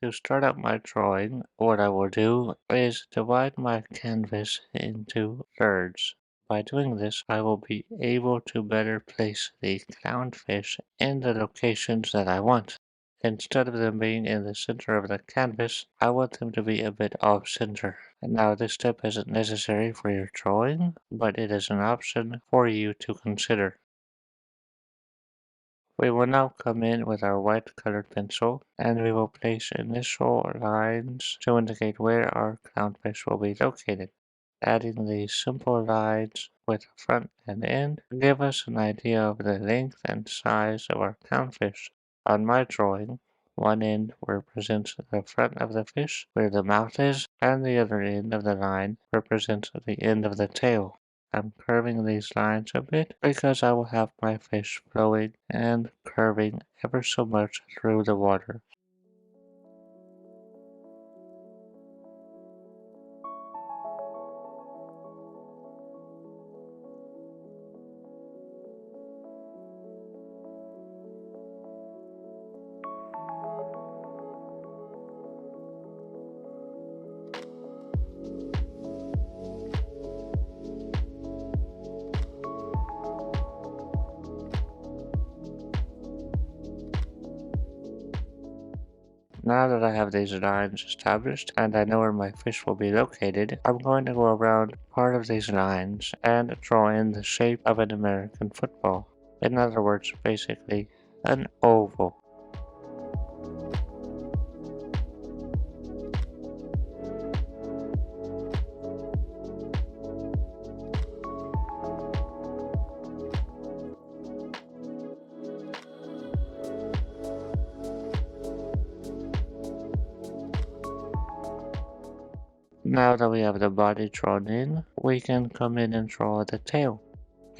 To start out my drawing, what I will do is divide my canvas into thirds. By doing this, I will be able to better place the clownfish in the locations that I want. Instead of them being in the center of the canvas, I want them to be a bit off-center. Now this step isn't necessary for your drawing, but it is an option for you to consider. We will now come in with our white colored pencil and we will place initial lines to indicate where our clownfish will be located. Adding these simple lines with front and end give us an idea of the length and size of our clownfish. On my drawing, one end represents the front of the fish where the mouth is, and the other end of the line represents the end of the tail. I'm curving these lines a bit because I will have my fish flowing and curving ever so much through the water. Now that I have these lines established and I know where my fish will be located, I'm going to go around part of these lines and draw in the shape of an American football. In other words, basically an oval. Now that we have the body drawn in, we can come in and draw the tail.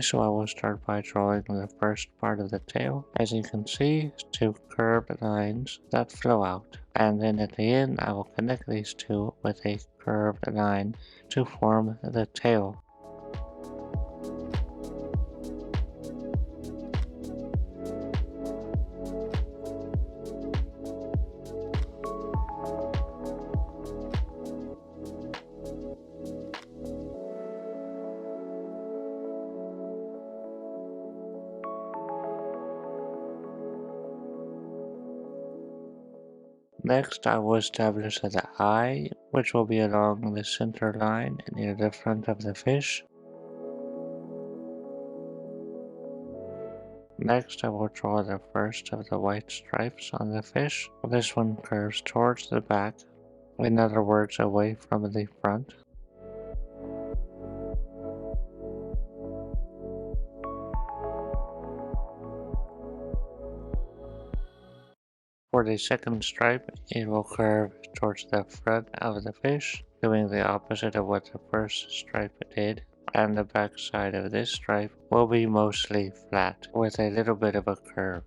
So I will start by drawing the first part of the tail. As you can see, two curved lines that flow out. And then at the end, I will connect these two with a curved line to form the tail. Next, I will establish the eye, which will be along the center line near the front of the fish. Next, I will draw the first of the white stripes on the fish. This one curves towards the back, in other words, away from the front. For the second stripe, it will curve towards the front of the fish, doing the opposite of what the first stripe did. And the back side of this stripe will be mostly flat, with a little bit of a curve.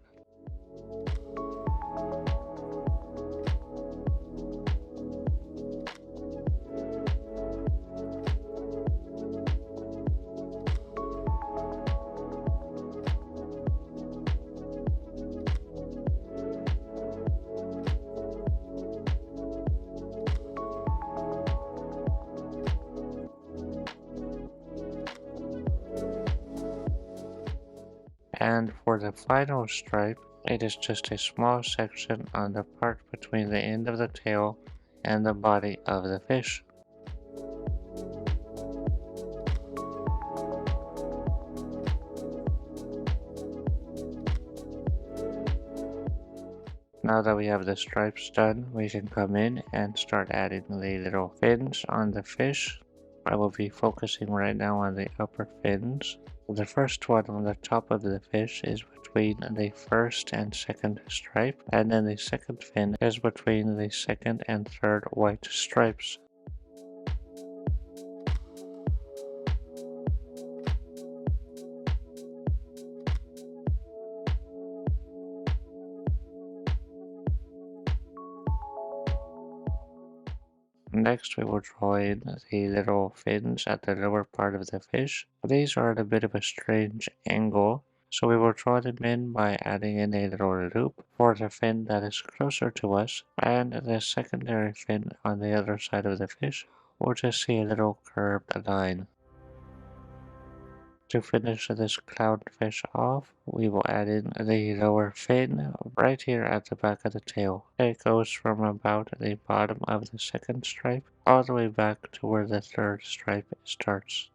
And for the final stripe, it is just a small section on the part between the end of the tail and the body of the fish. Now that we have the stripes done, we can come in and start adding the little fins on the fish. I will be focusing right now on the upper fins. The first one on the top of the fish is between the first and second stripe, and then the second fin is between the second and third white stripes. Next, we will draw in the little fins at the lower part of the fish. These are at a bit of a strange angle, So we will draw them in by adding in a little loop for the fin that is closer to us, and the secondary fin on the other side of the fish will just see a little curved line. To finish this clownfish off, we will add in the lower fin right here at the back of the tail. It goes from about the bottom of the second stripe all the way back to where the third stripe starts.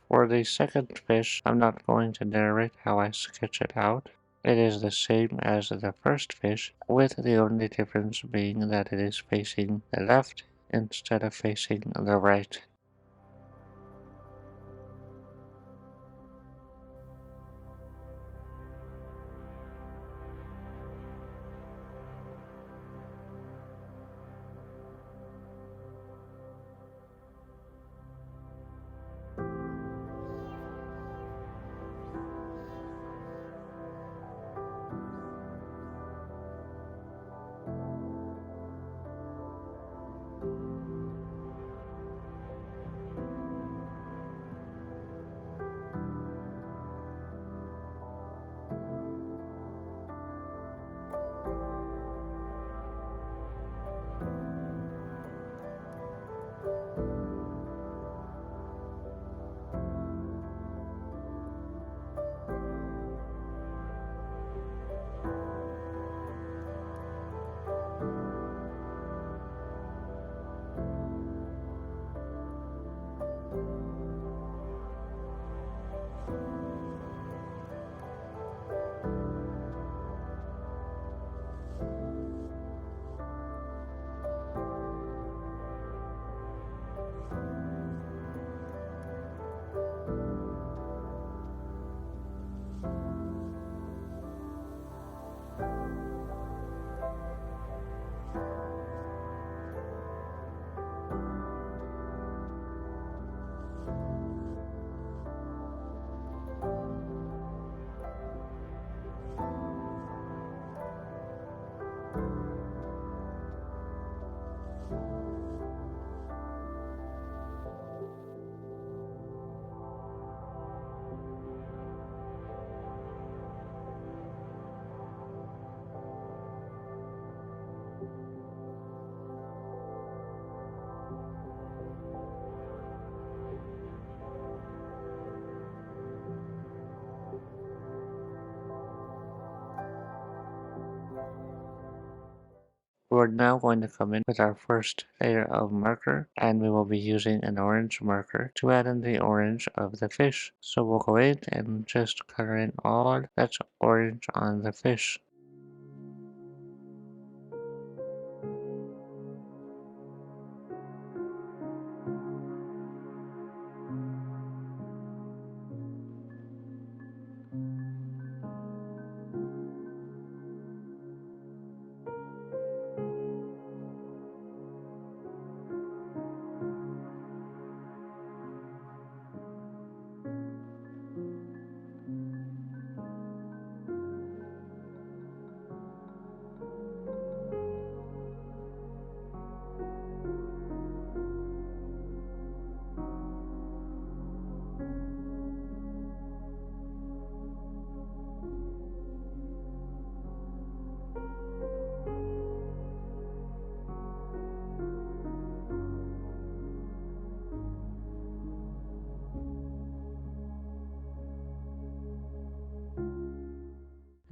For the second fish, I'm not going to narrate how I sketch it out. It is the same as the first fish, with the only difference being that it is facing the left instead of facing the right. We're now going to come in with our first layer of marker, and we will be using an orange marker to add in the orange of the fish. So we'll go in and just color in all that's orange on the fish.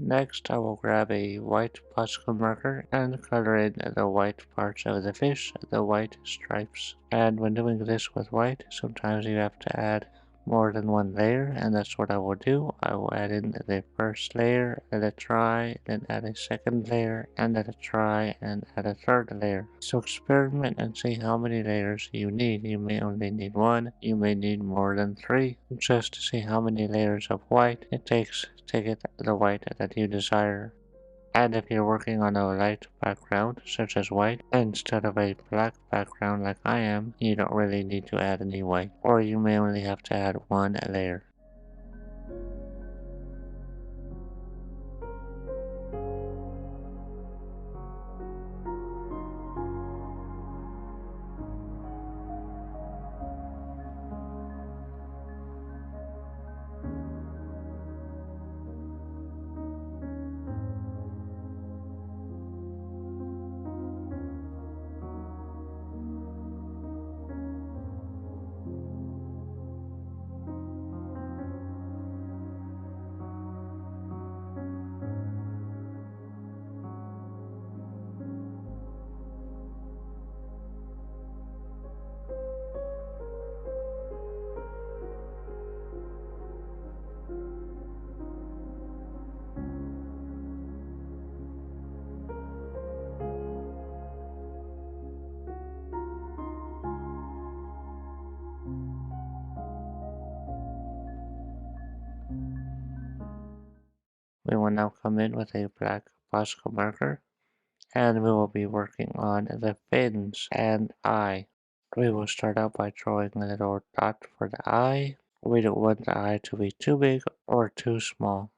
Next, I will grab a white Posca marker and color in the white parts of the fish, the white stripes. And when doing this with white, sometimes you have to add more than one layer, and that's what I will do. I will add in the first layer, let it dry, then add a second layer, and let it dry, and add a third layer. So experiment and see how many layers you need. You may only need one, you may need more than three, just to see how many layers of white it takes to get the white that you desire. And if you're working on a light background, such as white, instead of a black background like I am, you don't really need to add any white, or you may only have to add one layer. We will now come in with a black Posca marker, and we will be working on the fins and eye. We will start out by drawing a little dot for the eye. We don't want the eye to be too big or too small.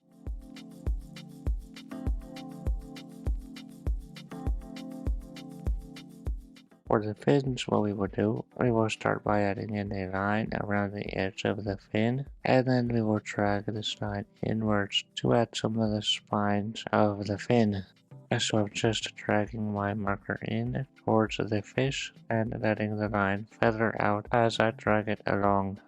For the fins, what we will do, we will start by adding in a line around the edge of the fin, and then we will drag this line inwards to add some of the spines of the fin. So I'm just dragging my marker in towards the fish and letting the line feather out as I drag it along.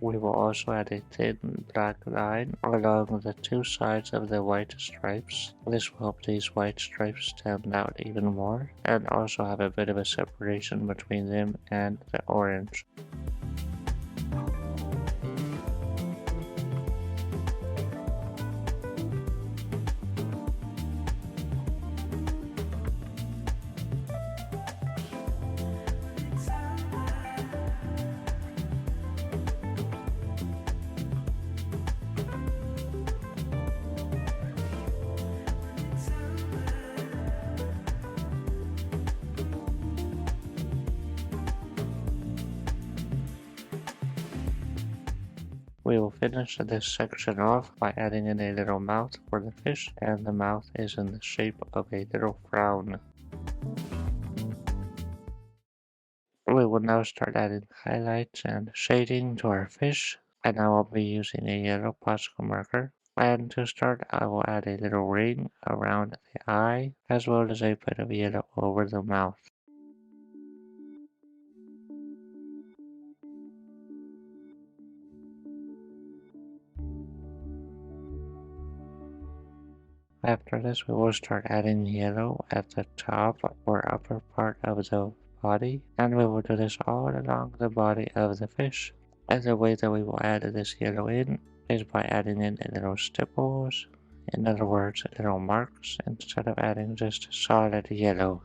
We will also add a thin black line along the two sides of the white stripes. This will help these white stripes stand out even more and also have a bit of a separation between them and the orange. We will finish this section off by adding in a little mouth for the fish, and the mouth is in the shape of a little frown. We will now start adding highlights and shading to our fish, and I will be using a yellow Posca marker. And to start, I will add a little ring around the eye, as well as a bit of yellow over the mouth. After this, we will start adding yellow at the top or upper part of the body, and we will do this all along the body of the fish. And the way that we will add this yellow in is by adding in little stipples, in other words, little marks, instead of adding just solid yellow.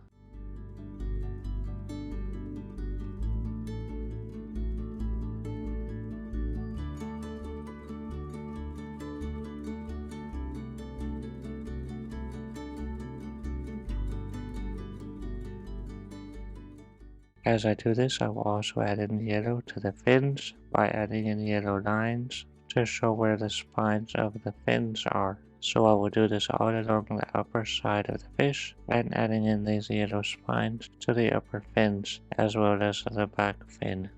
As I do this, I will also add in yellow to the fins by adding in yellow lines to show where the spines of the fins are. So I will do this all along the upper side of the fish and adding in these yellow spines to the upper fins as well as the back fin.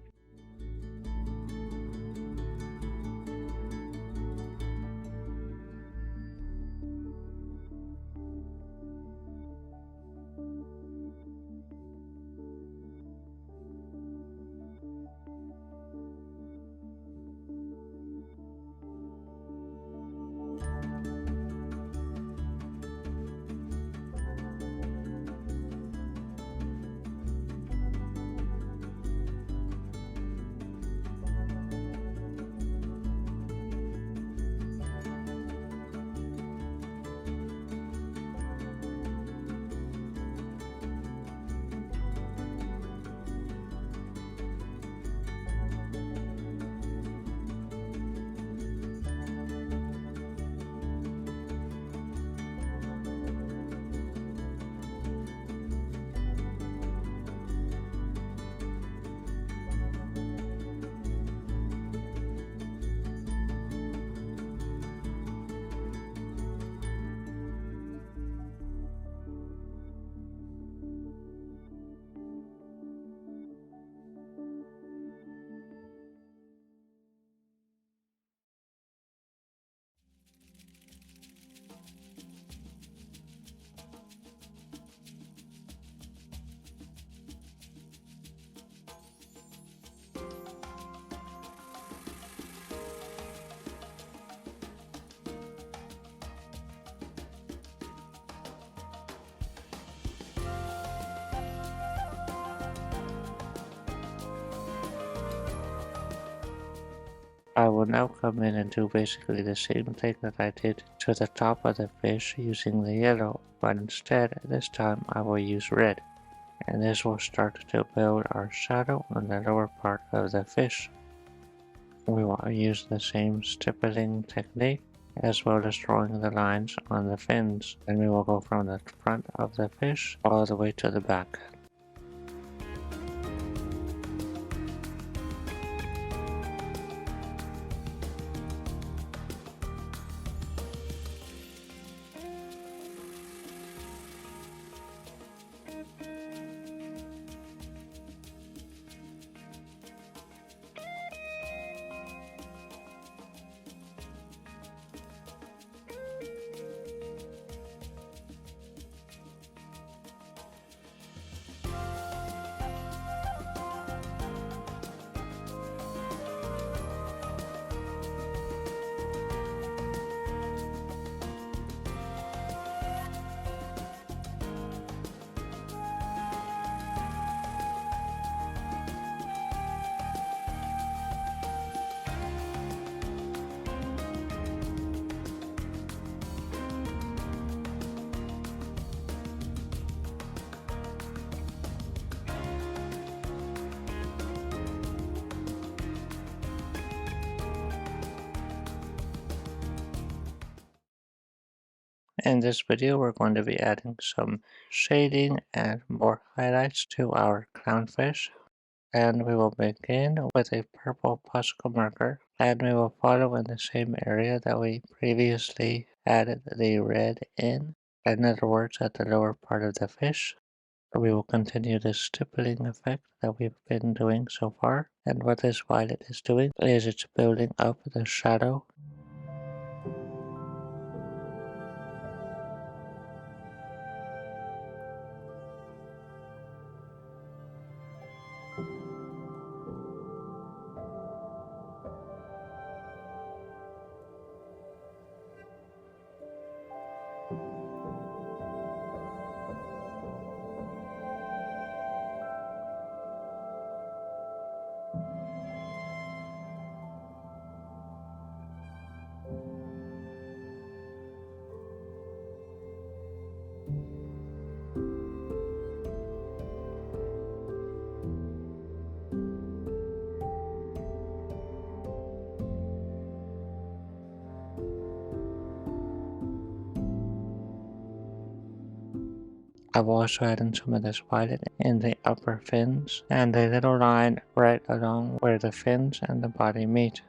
I will now come in and do basically the same thing that I did to the top of the fish using the yellow, but instead this time I will use red, and this will start to build our shadow on the lower part of the fish. We will use the same stippling technique as well as drawing the lines on the fins, and we will go from the front of the fish all the way to the back. In this video, we're going to be adding some shading and more highlights to our clownfish. And we will begin with a purple Posca marker, and we will follow in the same area that we previously added the red in other words, at the lower part of the fish. We will continue the stippling effect that we've been doing so far, and what this violet is doing is it's building up the shadow. I've also added some of this violet in the upper fins and a little line right along where the fins and the body meet.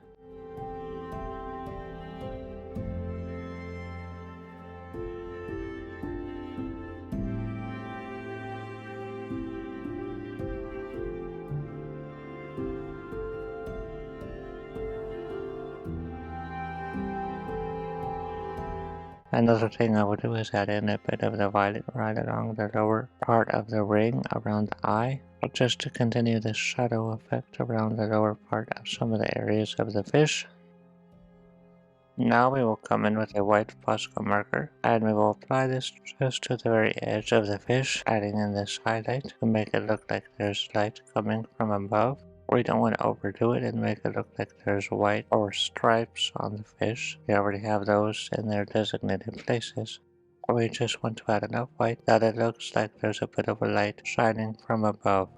Another thing I will do is add in a bit of the violet right along the lower part of the ring around the eye, just to continue the shadow effect around the lower part of some of the areas of the fish. Now we will come in with a white Posca marker, and we will apply this just to the very edge of the fish, adding in this highlight to make it look like there's light coming from above. We don't want to overdo it and make it look like there's white or stripes on the fish. We already have those in their designated places. We just want to add enough white that it looks like there's a bit of a light shining from above.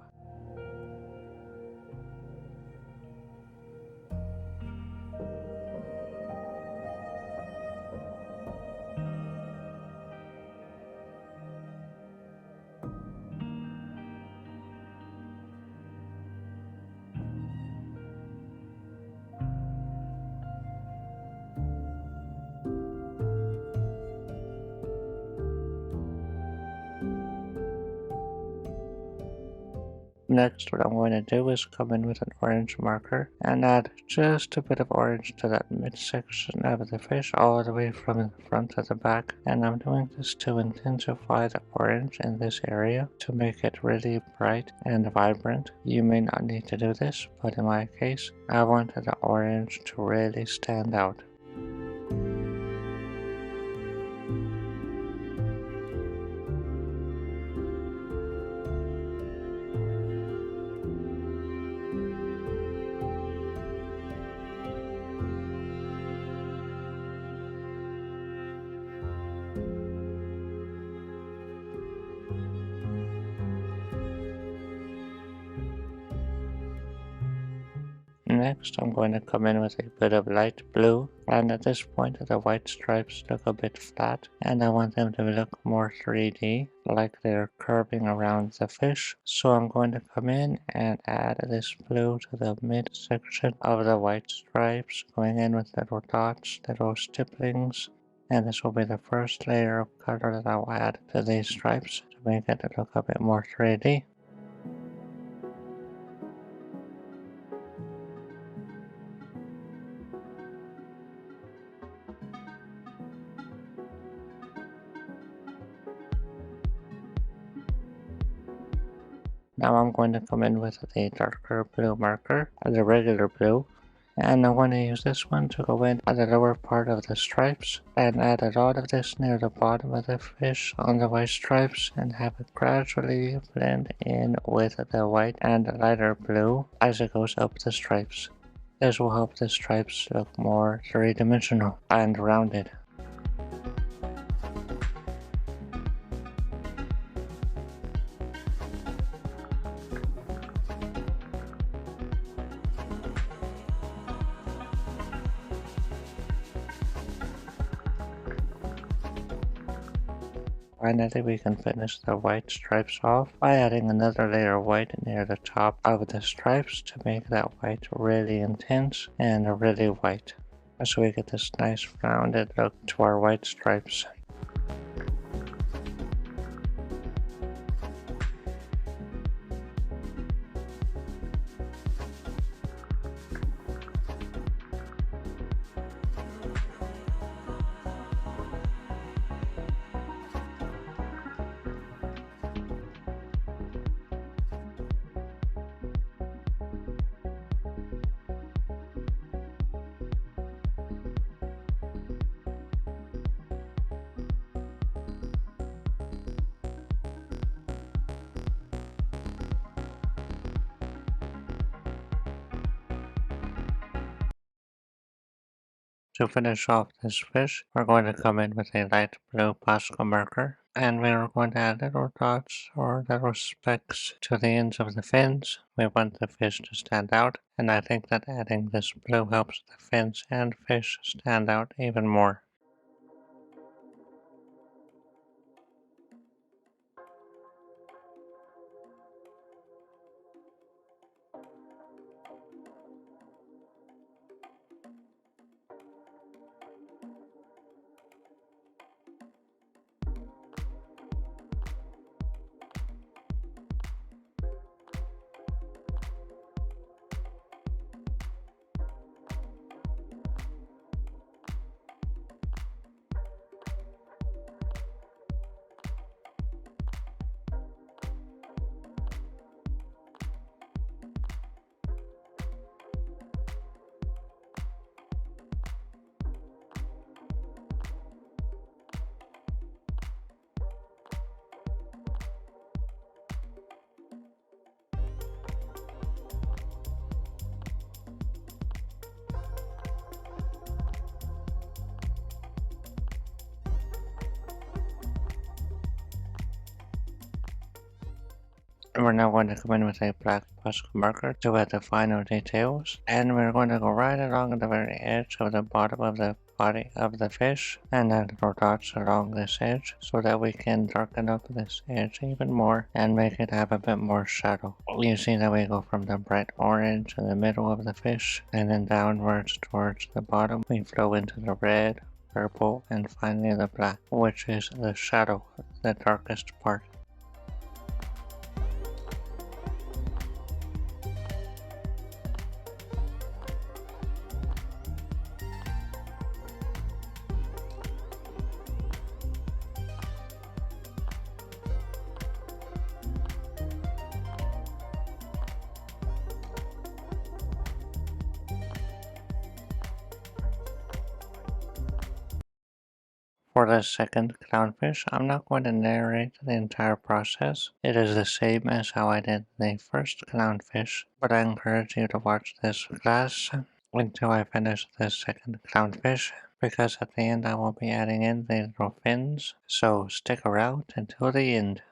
Next, what I'm going to do is come in with an orange marker and add just a bit of orange to that midsection of the fish all the way from the front to the back. And I'm doing this to intensify the orange in this area to make it really bright and vibrant. You may not need to do this, but in my case, I wanted the orange to really stand out. Next, I'm going to come in with a bit of light blue, and at this point the white stripes look a bit flat, and I want them to look more 3D, like they're curving around the fish. So I'm going to come in and add this blue to the midsection of the white stripes, going in with little dots, little stipplings, and this will be the first layer of color that I'll add to these stripes to make it look a bit more 3D. Now I'm going to come in with the darker blue marker, the regular blue, and I'm going to use this one to go in at the lower part of the stripes and add a lot of this near the bottom of the fish on the white stripes and have it gradually blend in with the white and lighter blue as it goes up the stripes. This will help the stripes look more three-dimensional and rounded. Finally, we can finish the white stripes off by adding another layer of white near the top of the stripes to make that white really intense and really white. So we get this nice rounded look to our white stripes. To finish off this fish, we're going to come in with a light blue Posca marker, and we're going to add little dots or little specks to the ends of the fins. We want the fish to stand out, and I think that adding this blue helps the fins and fish stand out even more. We're now going to come in with a black Posca marker to add the final details, and we're going to go right along the very edge of the bottom of the body of the fish and add little dots along this edge so that we can darken up this edge even more and make it have a bit more shadow. You see that we go from the bright orange in the middle of the fish and then downwards towards the bottom. We flow into the red, purple, and finally the black, which is the shadow, the darkest part. For the second clownfish, I'm not going to narrate the entire process. It is the same as how I did the first clownfish, but I encourage you to watch this class until I finish the second clownfish, because at the end I will be adding in the little fins, so stick around until the end.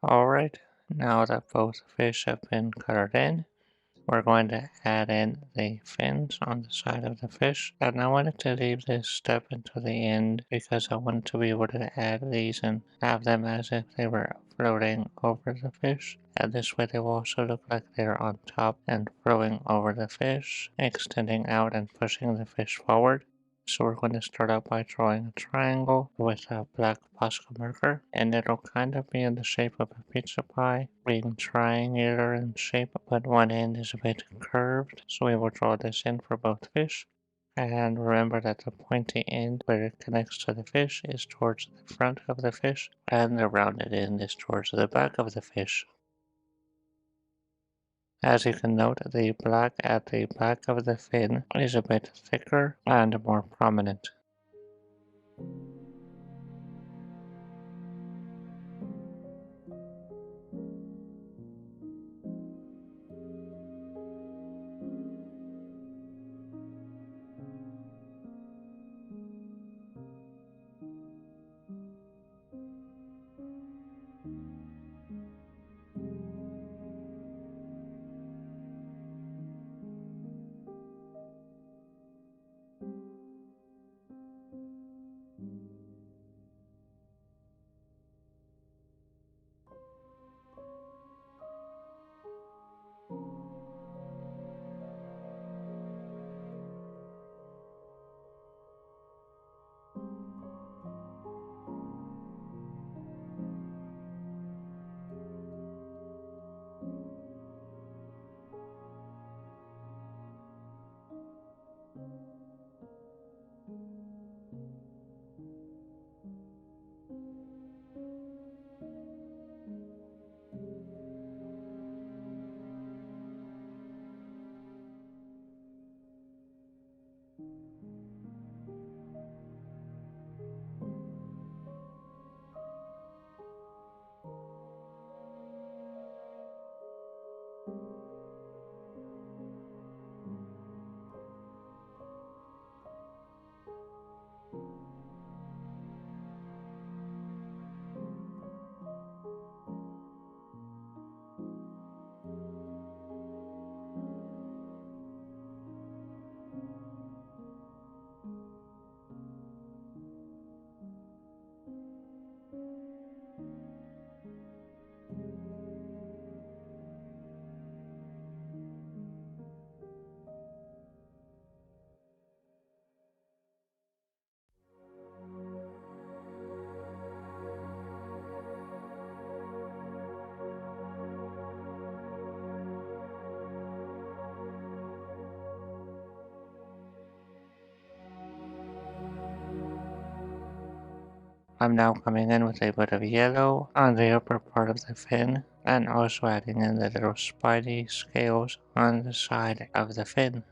Alright, now that both fish have been colored in, we're going to add in the fins on the side of the fish, and I wanted to leave this step until the end because I wanted to be able to add these and have them as if they were floating over the fish, and this way they will also look like they're on top and floating over the fish, extending out and pushing the fish forward. So we're going to start out by drawing a triangle with a black Posca marker, and it'll kind of be in the shape of a pizza pie, being triangular in shape, but one end is a bit curved. So we will draw this in for both fish. And remember that the pointy end where it connects to the fish is towards the front of the fish, and the rounded end is towards the back of the fish. As you can note, the black at the back of the fin is a bit thicker and more prominent. I'm now coming in with a bit of yellow on the upper part of the fin, and also adding in the little spiny scales on the side of the fin.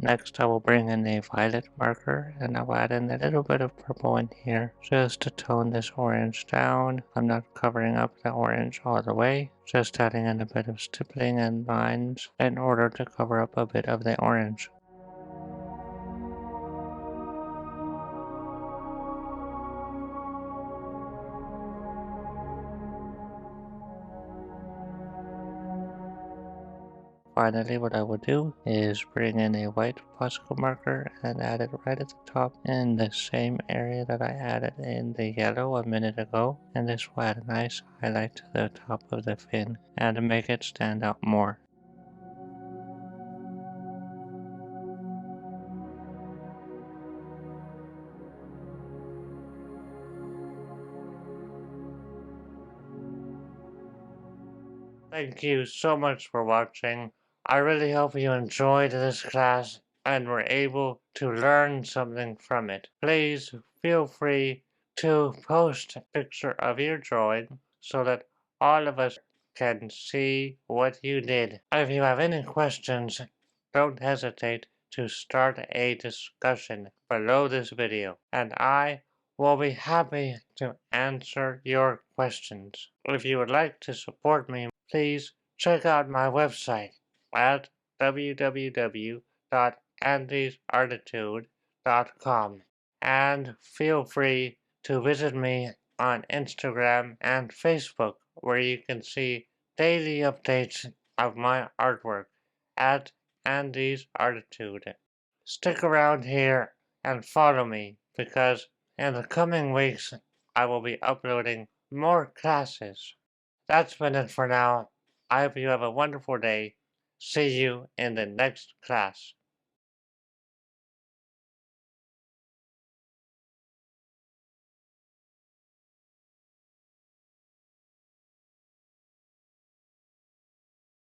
Next I will bring in a violet marker, and I will add in a little bit of purple in here just to tone this orange down. I'm not covering up the orange all the way, just adding in a bit of stippling and lines in order to cover up a bit of the orange. Finally, what I will do is bring in a white Posca marker and add it right at the top in the same area that I added in the yellow a minute ago, and this will add a nice highlight to the top of the fin and make it stand out more. Thank you so much for watching. I really hope you enjoyed this class and were able to learn something from it. Please feel free to post a picture of your drawing so that all of us can see what you did. If you have any questions, don't hesitate to start a discussion below this video, and I will be happy to answer your questions. If you would like to support me, please check out my website at www.andysartitude.com, and feel free to visit me on Instagram and Facebook, where you can see daily updates of my artwork at Andy's Artitude. Stick around here and follow me, because in the coming weeks I will be uploading more classes. That's been it for now. I hope you have a wonderful day. See you in the next class.